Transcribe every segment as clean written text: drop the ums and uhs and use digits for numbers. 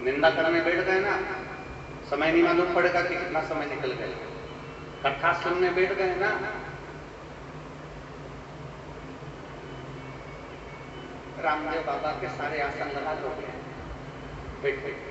निंदा करने बैठ गए ना, समय नहीं मालूम पड़ेगा कि कितना समय निकल गया। कथा सुनने बैठ गए ना, रामदेव बाबा के सारे आसन लगा लोगे बैठ बैठ।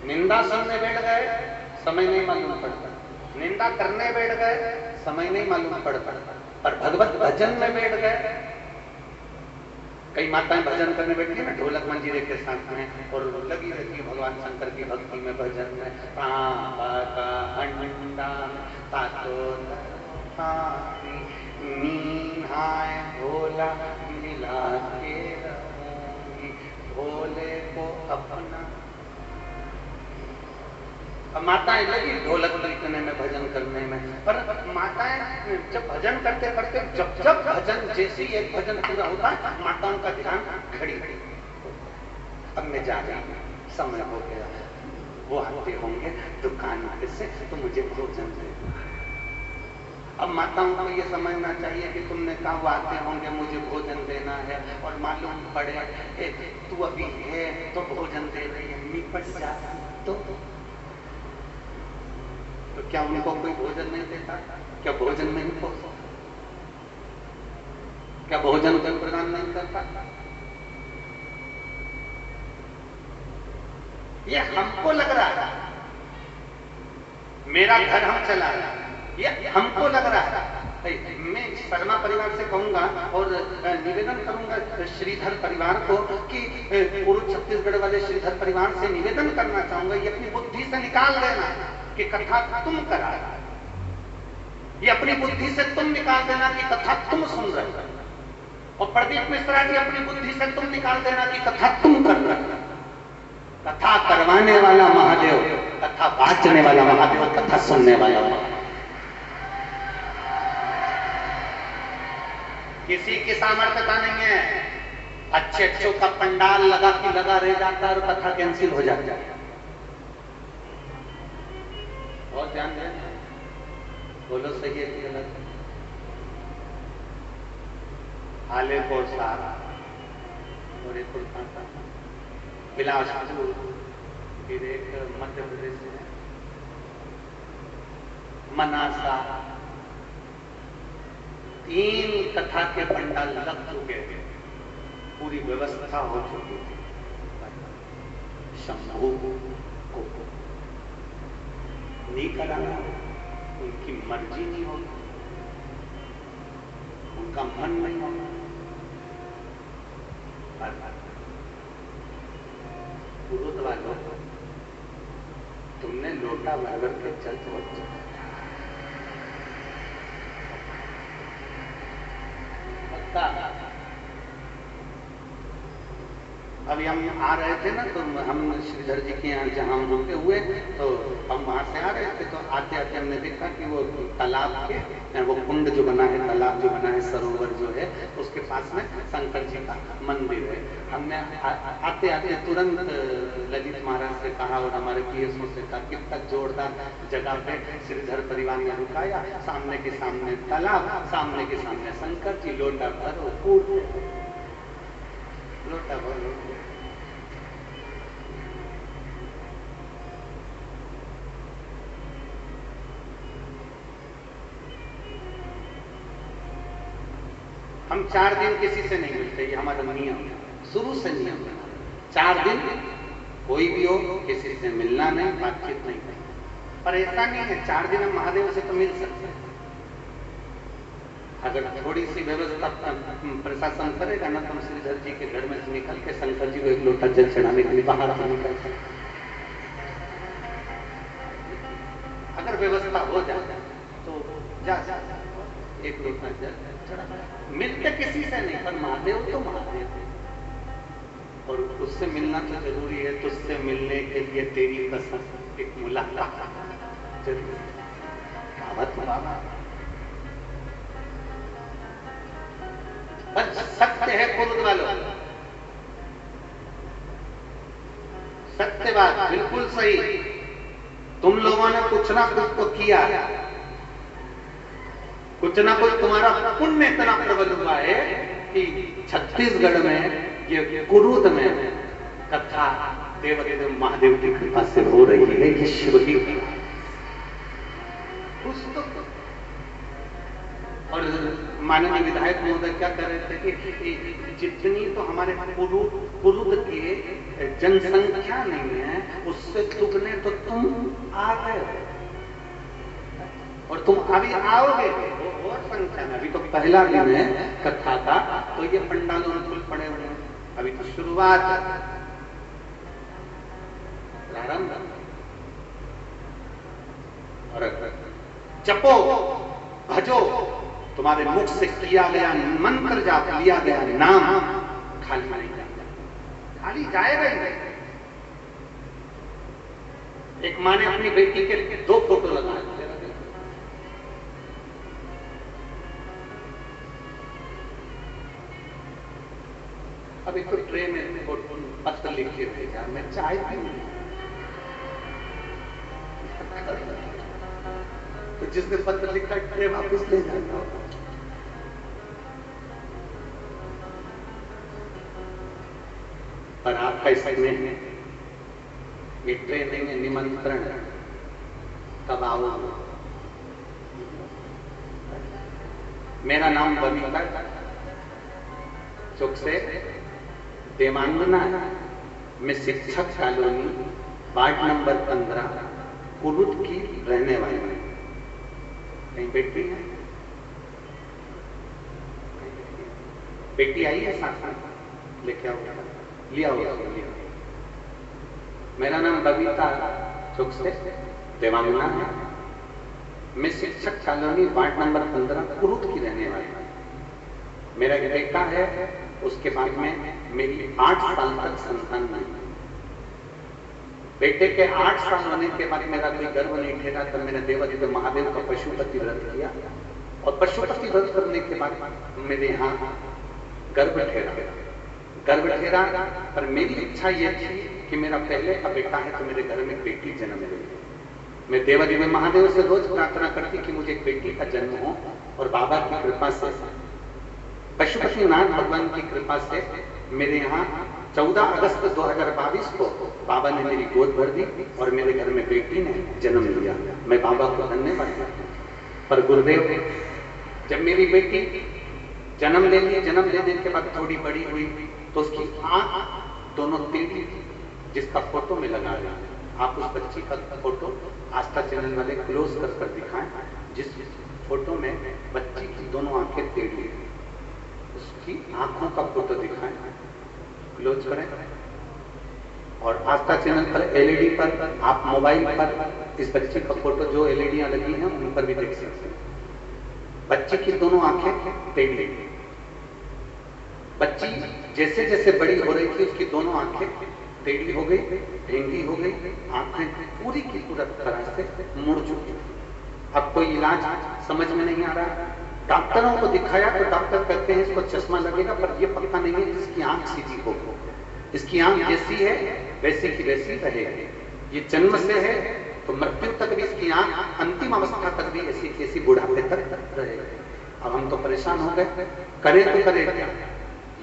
निंदा सुनने बैठ गए, समय नहीं मालूम पड़ता। निंदा करने बैठ गए, समय नहीं मालूम पड़ता। पर भगवत भजन में बैठ गए, कई माताएं भजन करने बैठती है ना ढोलक मंजीरे के साथ में, और लगी रहती है भगवान शंकर की भक्ति में भजन में। भोला मिला के भोले को अपना। माताएं लगी ढोलक लिखने में भजन करने में, पर माताएं जब भजन करते करते जब भजन जैसे एक भजन पूरा होता है, माताओं का ध्यान घड़ी घड़ी अब मैं जा रही हूँ, समय हो गया, वो आते होंगे दुकान से तो मुझे भोजन दे। अब माताओं को ये समझना चाहिए कि तुमने कहा वो आते होंगे मुझे भोजन देना है, और मालूम पड़े तू अभी है तो भोजन दे रही है, निपट जा तो क्या उनको कोई भोजन नहीं देता? क्या भोजन नहीं पहुंचता? क्या भोजन कोई प्रदान नहीं करता? ये हमको लग रहा है मेरा घर हम चला रहे हैं, ये हमको लग रहा है। मैं शर्मा परिवार से कहूंगा और निवेदन करूंगा श्रीधर परिवार को कि पूर्व छत्तीसगढ़ वाले श्रीधर परिवार से निवेदन करना चाहूंगा, ये अपनी बुद्धि से निकाल देना कि कथा तुम करा रहे, ये अपनी बुद्धि से तुम निकाल देना कि कथा तुम सुन रहे हो, और प्रदीप मिश्रा जी अपनी बुद्धि से तुम निकाल देना कि कथा तुम कर रहे हो। कथा करवाने वाला महादेव, कथा बांटने वाला महादेव, कथा सुनने वाला महादेव। किसी की सामर्थ्यता नहीं है, अच्छे अच्छों का पंडाल लगा रह जाता है और कथा कैंसिल हो जाती है। बहुत ध्यान देना, बोलो सही है कि गलत? आलेपुर सारा और एक कोलकाता, बिलासपुर, फिर एक मध्य प्रदेश में मनासा, 3 कथा के पंडाल लग चुके थे, पूरी व्यवस्था हो चुकी थी। शंभू को नहीं कराना, उनकी मर्जी नहीं होगी, उनका मन नहीं होगा। पुरुष वालों, तुमने लोटा भर के चल तो अभी हम आ रहे थे ना, तो हम श्रीधर जी के यहाँ जहाँ हम रुके हुए, तो हम वहां से आ रहे थे, तो आते आते हमने देखा कि वो तालाब के, वो कुंड जो बना है, तालाब जो बना है, सरोवर जो है, उसके पास में शंकर जी का मंदिर है। हमने आते आते तुरंत ललित महाराज से कहा और हमारे पीएसओ से कहा, कितना जोरदार जगह पे श्रीधर परिवार ने रुकाया, सामने के सामने तालाब, सामने के सामने शंकर जी, लोटा भरो, लोटा भरो। हम 4 दिन किसी से नहीं मिलते, ये हमारा नियम है, शुरू से नियम है। 4 दिन कोई भी हो किसी से मिलना नहीं, बातचीत नहीं करनी। पर ऐसा नहीं है 4 दिन हम महादेव से तो मिल सकते हैं, अगर थोड़ी सी व्यवस्था प्रशासन करेगा ना, तो हम श्रीधर जी के घर में से निकल के शंकर जी को एक लोटा जल चढ़ाने के लिए बाहर निकलते हैं। अगर व्यवस्था हो जाए तो जा एक लोटा जल चढ़ा, मिलते किसी से नहीं, पर महादेव तो महादेव, और उससे मिलना तो जरूरी है। तो उससे मिलने के लिए तेरी कसम एक मुलाकात जरूरी है। बस सत्य है खुद वालों, सत्य बात बिल्कुल सही। तुम लोगों ने कुछ ना कुछ तो किया, कुछ ना कुछ तुम्हारा पुण्य इतना प्रबल हुआ है कि छत्तीसगढ़ में ये कुरूद में कथा देवदेव महादेव की कृपा से हो रही है। ये शिव ही और माननीय विधायक महोदय क्या कर रहे थे कि जितनी तो हमारे कुरूद की जनसंख्या नहीं है, उससे दुगने तो तुम आ गए और तुम अभी आओगे और संख्या में। अभी तो पहला दिन है कथा का, तो ये पंडालों में फूल पड़े हुए हैं, अभी तो शुरुआत है, प्रारंभ। और जपो भजो, तुम्हारे मुख से किया गया मंत्र जाप, लिया गया नाम खाली नहीं जाएगा, खाली जाएगा ही नहीं। एक माँ ने अपनी बेटी के 2 फोटो लगाए, अभी तो ट्रेन में पत्र लिख के भेजा, मैं चाय पीऊंगी, तो जिसने पत्र लिखा ट्रे वापस ले जाना। पर आपका इसमें ये ट्रे नहीं है, निमंत्रण। कब आओ? मेरा नाम बबीता चौक से देवांगना, मैं शिक्षक कॉलोनी वार्ड नंबर 15 कुरूद की रहने वाली हूं। कहीं बेटी है? बेटी आई है साथ में, लेके आओ, लिया होगा। मेरा नाम बबीता चौक से देवांगना है, मैं शिक्षक कॉलोनी वार्ड नंबर 15 कुरूद की रहने वाली हूं। मेरा एक बेटा है, उसके बाद में मेरी 8 साल तक संतान नहीं। बेटे के 8 साल होने के बाद मेरा कोई गर्व नहीं ठहरा, तब मैंने देवादिदेव महादेव का पशुपति व्रत किया, और पशुपति व्रत करने के बाद मेरे यहाँ गर्व ठहरा। पर मेरी इच्छा यह थी कि मेरा पहले का बेटा है तो मेरे घर में बेटी जन्म ले। मैं देवादिदेव महादेव से रोज प्रार्थना करती कि मुझे एक बेटी का जन्म हो, और बाबा की कृपा से, पशुपतिनाथ भगवान की कृपा से मेरे यहाँ 14 अगस्त 2022 को बाबा ने मेरी गोद भर दी और मेरे घर में बेटी ने जन्म लिया। मैं बाबा को धन्यवाद करता हूँ। पर गुरुदेव, जब मेरी बेटी जन्म ले ली, जन्म लेने के बाद थोड़ी बड़ी हुई तो उसकी आंख दोनों टेढ़ी, जिसका फोटो में लगा रहा है। आप उस बच्ची का फोटो आस्था चैनल वाले क्लोज कर दिखाएं, जिस फोटो में बच्ची की दोनों आंखें टेढ़ी है, उसकी आंखों का फोटो दिखाएं, क्लोज करें। और आस्था चैनल पर एलईडी पर, आप मोबाइल पर इस बच्चे का फोटो, जो एलईडियां लगी हैं उन पर भी देख सकते हैं। बच्चे की दोनों आंखें टेढ़ी, बच्ची जैसे जैसे बड़ी हो रही थी उसकी दोनों आंखें टेढ़ी हो गई, ढेंगी हो गई, आंखें पूरी की पूरी तरह से मुड़ चुकी। अब कोई इलाज समझ में नहीं आ रहा। डॉक्टरों को दिखाया तो डॉक्टर कहते हैं इसको चश्मा लगेगा, पर यह पता नहीं है कि इसकी आंख सीधी हो, इसकी आंख जैसी है वैसी की वैसी रहेगी। ये जन्म से है तो मृत्यु तक भी इसकी आंख, अंतिम अवस्था तक भी ऐसी कैसी बुढ़ापे तक रहेगी। अब हम तो परेशान हो गए, करें तो करें क्या।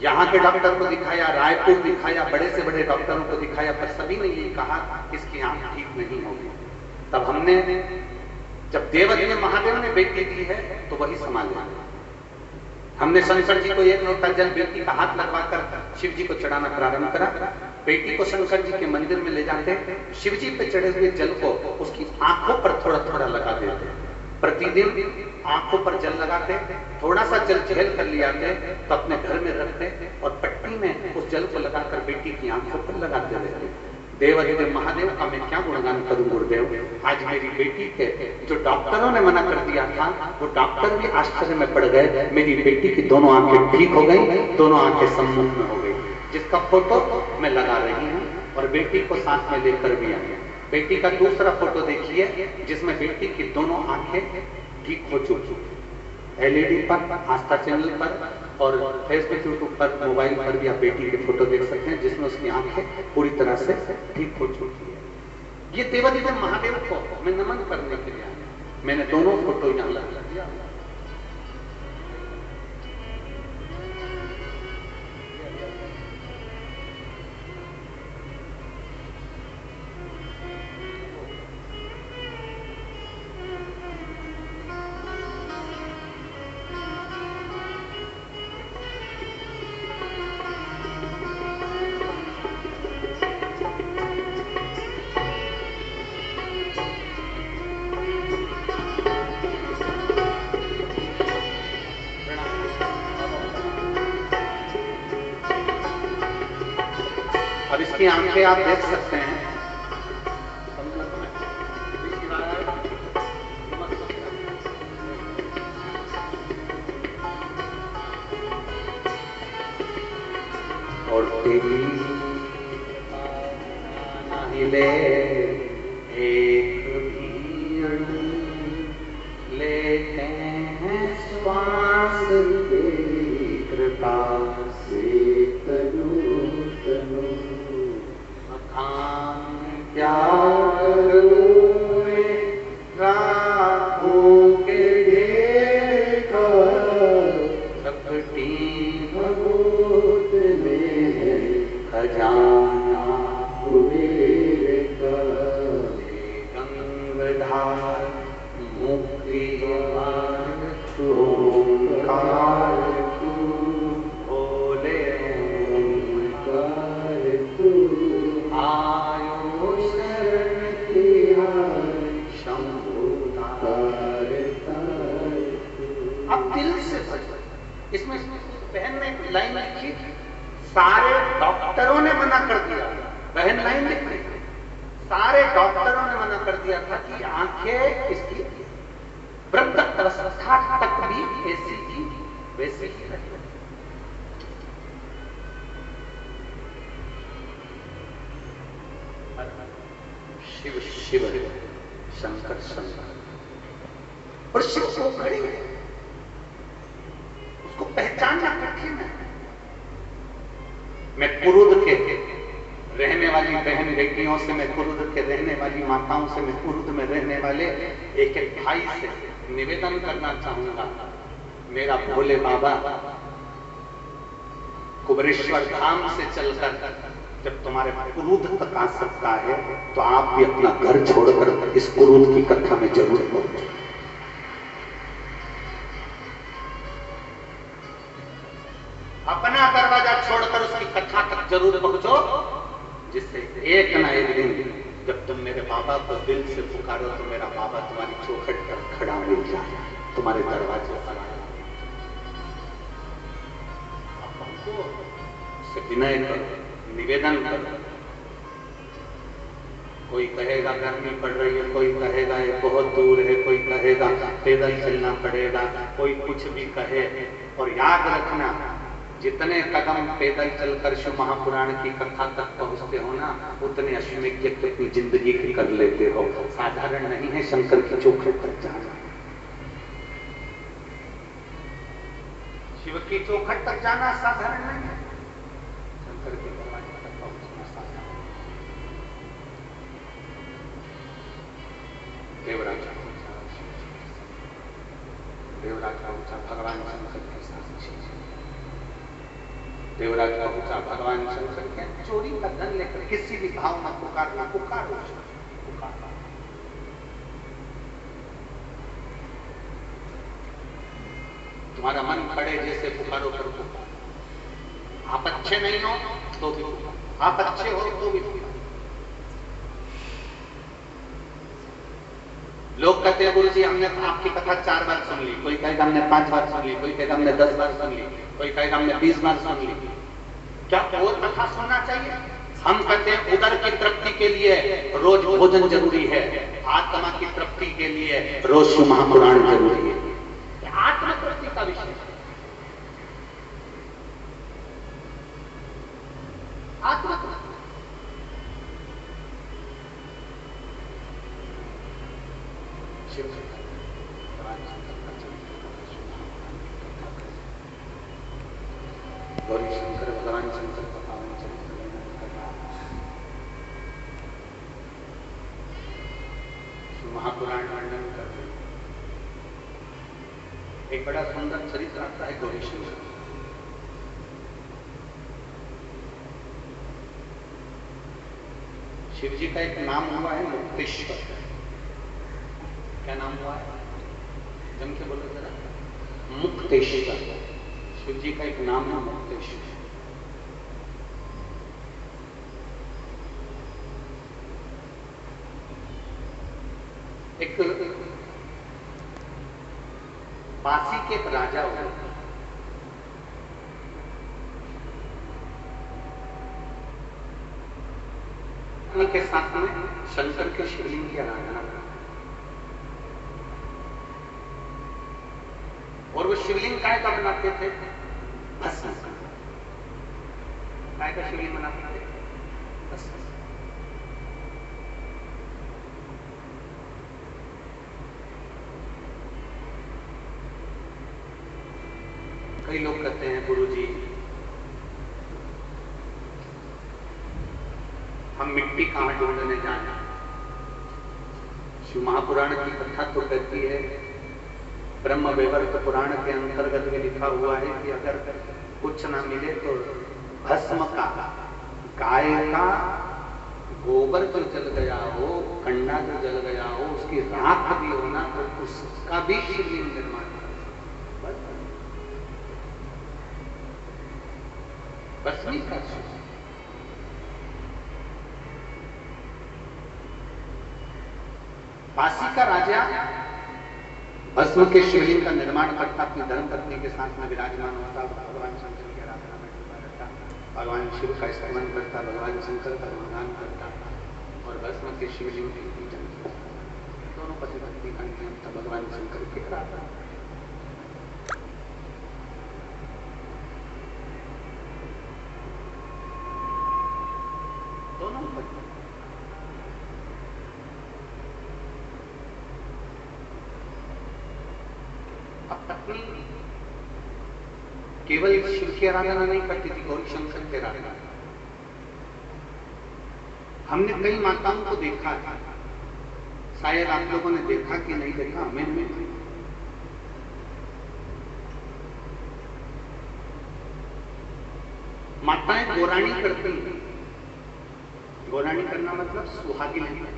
यहाँ के डॉक्टर को दिखाया, रायपुर दिखाया, बड़े से बड़े डॉक्टरों को दिखाया, पर सभी ने ये कहा इसकी आंख ठीक नहीं होगी। तब हमने, जब देवदेव महादेव ने बेटी दी है तो वही संभाला। हमने शंकर जी को 1 लोटा जल बेटी का हाथ लगवाकर शिव जी को चढ़ाना प्रारंभ करा। बेटी को शंकर जी के मंदिर में ले जाते, शिव जी पे चढ़े हुए जल को उसकी आंखों पर थोड़ा थोड़ा लगा देते। प्रतिदिन आंखों पर जल लगाते, थोड़ा सा जल झेल कर ले आते तो अपने घर में रखते और पट्टी में उस जल को लगाकर बेटी की आंखों पर लगाते रहते। देवदेव महादेव का मैं क्या गुणगान करूं गुरुदेव। आज मेरी बेटी के जो डॉक्टरों ने मना कर दिया था, वो डॉक्टर भी आश्चर्य में पड़ गए। मेरी बेटी की दोनों आंखें ठीक हो गई, दोनों आंखें सम्मुख में हो गई, जिसका फोटो मैं लगा रही हूँ और बेटी को साथ में लेकर भी आई। बेटी का दूसरा फोटो देखिए जिसमें बेटी की दोनों आंखें ठीक हो चुकी। एलईडी पर, आस्था चैनल पर और फेसबुक, यूट्यूब पर, मोबाइल पर भी आप बेटी के फोटो देख सकते हैं जिसमें उसकी आंखें पूरी तरह से ठीक हो चुकी है। ये देवादिदेव महादेव को मैं नमन करने के लिए आया। मैंने दोनों फोटो यहाँ लगा दिया। की आंखें आप देख सकते हैं। और तेरी हिले एक भी अणु लेते हैं श्वास तेरी कृपा से तनु तनु मकान क्या करूं मैं राहों के ढेर का चपटी भगोत में खजाना कुबेर का गंगाधार मुक्ति ओंकार तू भोले ओंकार तू आयो शरण तिहार शंभु तार तार। अब दिल से भजो। इसमें बहन ने एक लाइन लिखी, सारे डॉक्टरों ने मना कर दिया। बहन लाइन लिख रही, सारे डॉक्टरों ने मना कर दिया था कि आंखें इसकी वृद्ध अवस्था तक भी ऐसी की वैसे ही रहे। शिव शिव शंकर शंकर और शिव को खड़ी है, उसको पहचानना कठिन है। मैं कुरुद के रहने वाली बहन बेटियों से, मैं कुरुद के रहने वाली माताओं से, मैं कुरुद में रहने वाले एक एक भाई से निवेदन करना चाहूंगा, मेरा भोले बाबा कुबरेश्वर धाम से चलकर जब तुम्हारे कुरुद तक आ सकता है तो आप भी अपना घर छोड़कर इस कुरुद की कथा में जरूर पहुंचो। अपना दरवाजा छोड़कर उसकी कथा तक जरूर पहुंचो, जिससे एक ना एक दिन जब तुम मेरे बाबा को दिल से पुकारो तो मेरा बाबा तुम्हारी चौखट पर खड़ा मिल जाए, तुम्हारे दरवाजे पर आए। अब हमको उससे विनय करो, निवेदन करो। कोई कहेगा गर्मी पड़ रही है, कोई कहेगा ये बहुत दूर है, कोई कहेगा पैदल चलना पड़ेगा, कोई कुछ भी कहे। और याद रखना, जितने कदम पैदल चलकर शिव महापुराण की कथा तक पहुंचते हो ना, उतने अश्वमेध यज्ञ अपनी जिंदगी की कर लेते हो। साधारण नहीं है शंकर की चौखट तक जाना। शिव की चौखट तक जाना साधारण नहीं है, शंकर के दरवाजे तक पहुंचना साधारण। देवराज पहुंचा भगवान शंकर के साथ, देवराज पहुंचा भगवान शंकर के चोरी का धन लेकर। किसी भी भाव में पुकारना, पुकारो पुकारो। तुम्हारा मन पड़े जैसे पुकारो करो। आप अच्छे नहीं हो तो भी, आप अच्छे हो तो भी। लोग कहते हैं गुरु जी हमने आपकी कथा 4 बार सुन ली, कोई कहेगा हमने 5 बार सुन ली, कोई कहेगा हमने 10 बार सुन ली, कोई कहेगा हमने 20 बार सुन ली। क्या और कथा सुनना चाहिए? हम कहते हैं उदर की तृप्ति के लिए रोज भोजन जरूरी है, आत्मा की तृप्ति के लिए रोज शिव महापुराण जरूरी है। आत्म तृप्ति का विषय है, आत्म तृप्ति। गौरी शंकर भगवान शंकर का पावन चरित्र वर्णन कर रहा है, महापुराण वर्णन कर रहे। एक बड़ा सुंदर चरित्र आता है गौरी शंकर। शिव जी का एक नाम हुआ है मुक्तेश्वर। क्या नाम हुआ है? जम के बोलो जरा। मुक्तेश्वर। शिव जी का एक नाम है मुक्तेश्वर। एक बासी के एक राजा हुए, पत्नी के साथ में शंकर के शिवलिंग की आराधना करता है। और वो शिवलिंग काय का बनाते थे? भस्म का। काय का शिवलिंग बनाते थे? भस्म। कई लोग कहते हैं गुरुजी हम मिट्टी कहां ढूंढने जाए। शिव महापुराण की कथा तो कहती है, ब्रह्म वैवर्त पुराण के अंतर्गत में लिखा हुआ है कि अगर कुछ ना मिले तो भस्म का, गाय का गोबर जो जल गया हो, कंडा जो जल गया हो, उसकी राख भी होना तो उसका भी शिवलिंग निर्माण कर। भस्मी का काशी का राजा भस्म के शिवलिंग का निर्माण करता, अपनी धर्मपत्नी के साथ में विराजमान होता, भगवान शंकर की आराधना में डूबा रहता, भगवान शिव का स्मरण करता, भगवान शंकर का गुणगान करता और भस्म के शिवलिंग की पूजन करता। दोनों पति पत्नी का नियम था भगवान शंकर की आराधना। दोनों पति पत्नी केवल शिव की आराधना नहीं करती थी, गौरी शंकर की आराधना। हमने कई माताओं को देखा था, शायद आप लोगों ने देखा कि नहीं देखा, हमें माताएं गोराणी करती हैं। गोराणी करना मतलब सुहागिन है।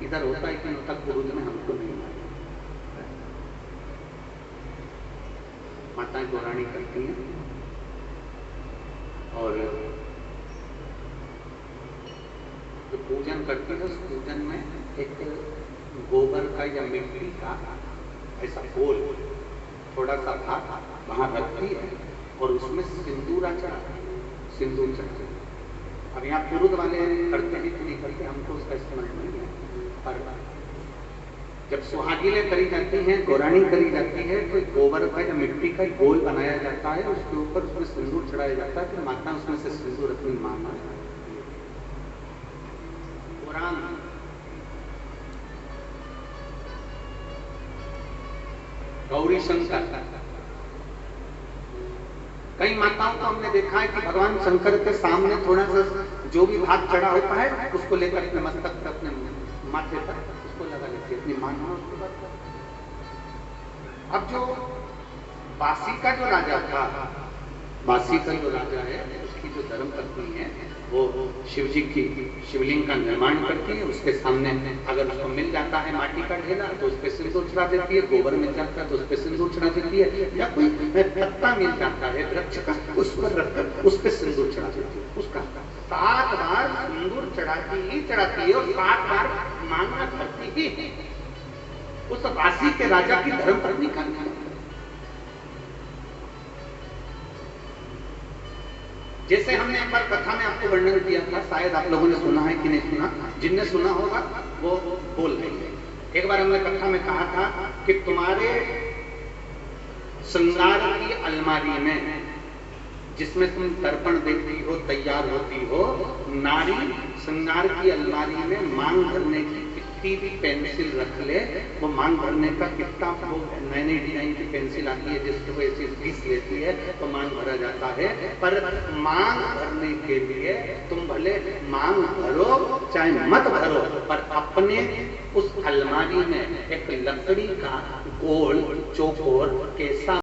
इधर होता है कि तक पुरुष में हमको नहीं मालूम। माताएं गोराणी करती हैं और जो पूजन करती है उस पूजन में एक गोबर का या मिट्टी का ऐसा गोल थोड़ा सा भाग वहां रखती है और उसमें सिंदूर सिंदूर चढ़ाती है। अब यहाँ पुरुष वाले करते हैं कि नहीं करते हमको उसका इस्तेमाल नहीं है, पर जब सुहागिनें करी जाती हैं, गोराणी करी जाती है, तो गोबर का या मिट्टी का गोल बनाया जाता है, उसके ऊपर उसमें सिंदूर चढ़ाया जाता है, फिर माता उसमें से सिंदूर अपनी मांगना है। गौरी शंकर, कई माताओं को हमने देखा है कि भगवान शंकर के सामने थोड़ा सा जो भी भाग चढ़ा होता है उसको लेकर अपने मस्तक पर, अपने माथे पर उसको लगा लेती है, अपनी मांगना उसके बाद। अब जो बासी का जो राजा था, बासी का जो राजा है, उसकी जो धर्मपत्नी है वो शिव जी की शिवलिंग का निर्माण करती है। उसके सामने अगर उसको मिल जाता है माटी का ढेला तो उस पर सिंदूर चढ़ा देती है, गोबर मिल जाता है तो उस पर सिंदूर चढ़ा देती है, या कोई पत्ता मिल जाता है वृक्ष का उस पर रखकर उस पर सिंदूर चढ़ा देती है। उसका 7 बार सिंदूर चढ़ाती है और 7 बार मांगना करती ही उस बासी के राजा की धर्मपत्नी का नाम। जैसे हमने एक बार कथा में आपको वर्णन किया था, शायद आप लोगों ने सुना है कि नहीं सुना, जिनने सुना होगा वो बोल रही है। एक बार हमने कथा में कहा था कि तुम्हारे श्रृंगार की अलमारी में जिसमें तुम दर्पण देखती हो, तैयार होती हो, नारी श्रृंगार की अलमारी में मांग भरने की कितनी भी पेंसिल रख ले, वो मांग भरने का कितना वो नई नई डिजाइन की पेंसिल आती है जिसकी वजह से घिस लेती है तो मांग भरा जाता है। पर मांग भरने के लिए तुम भले मांग भरो चाहे मत भरो, पर अपने उस अलमारी में एक लकड़ी का गोल चौकोर के साथ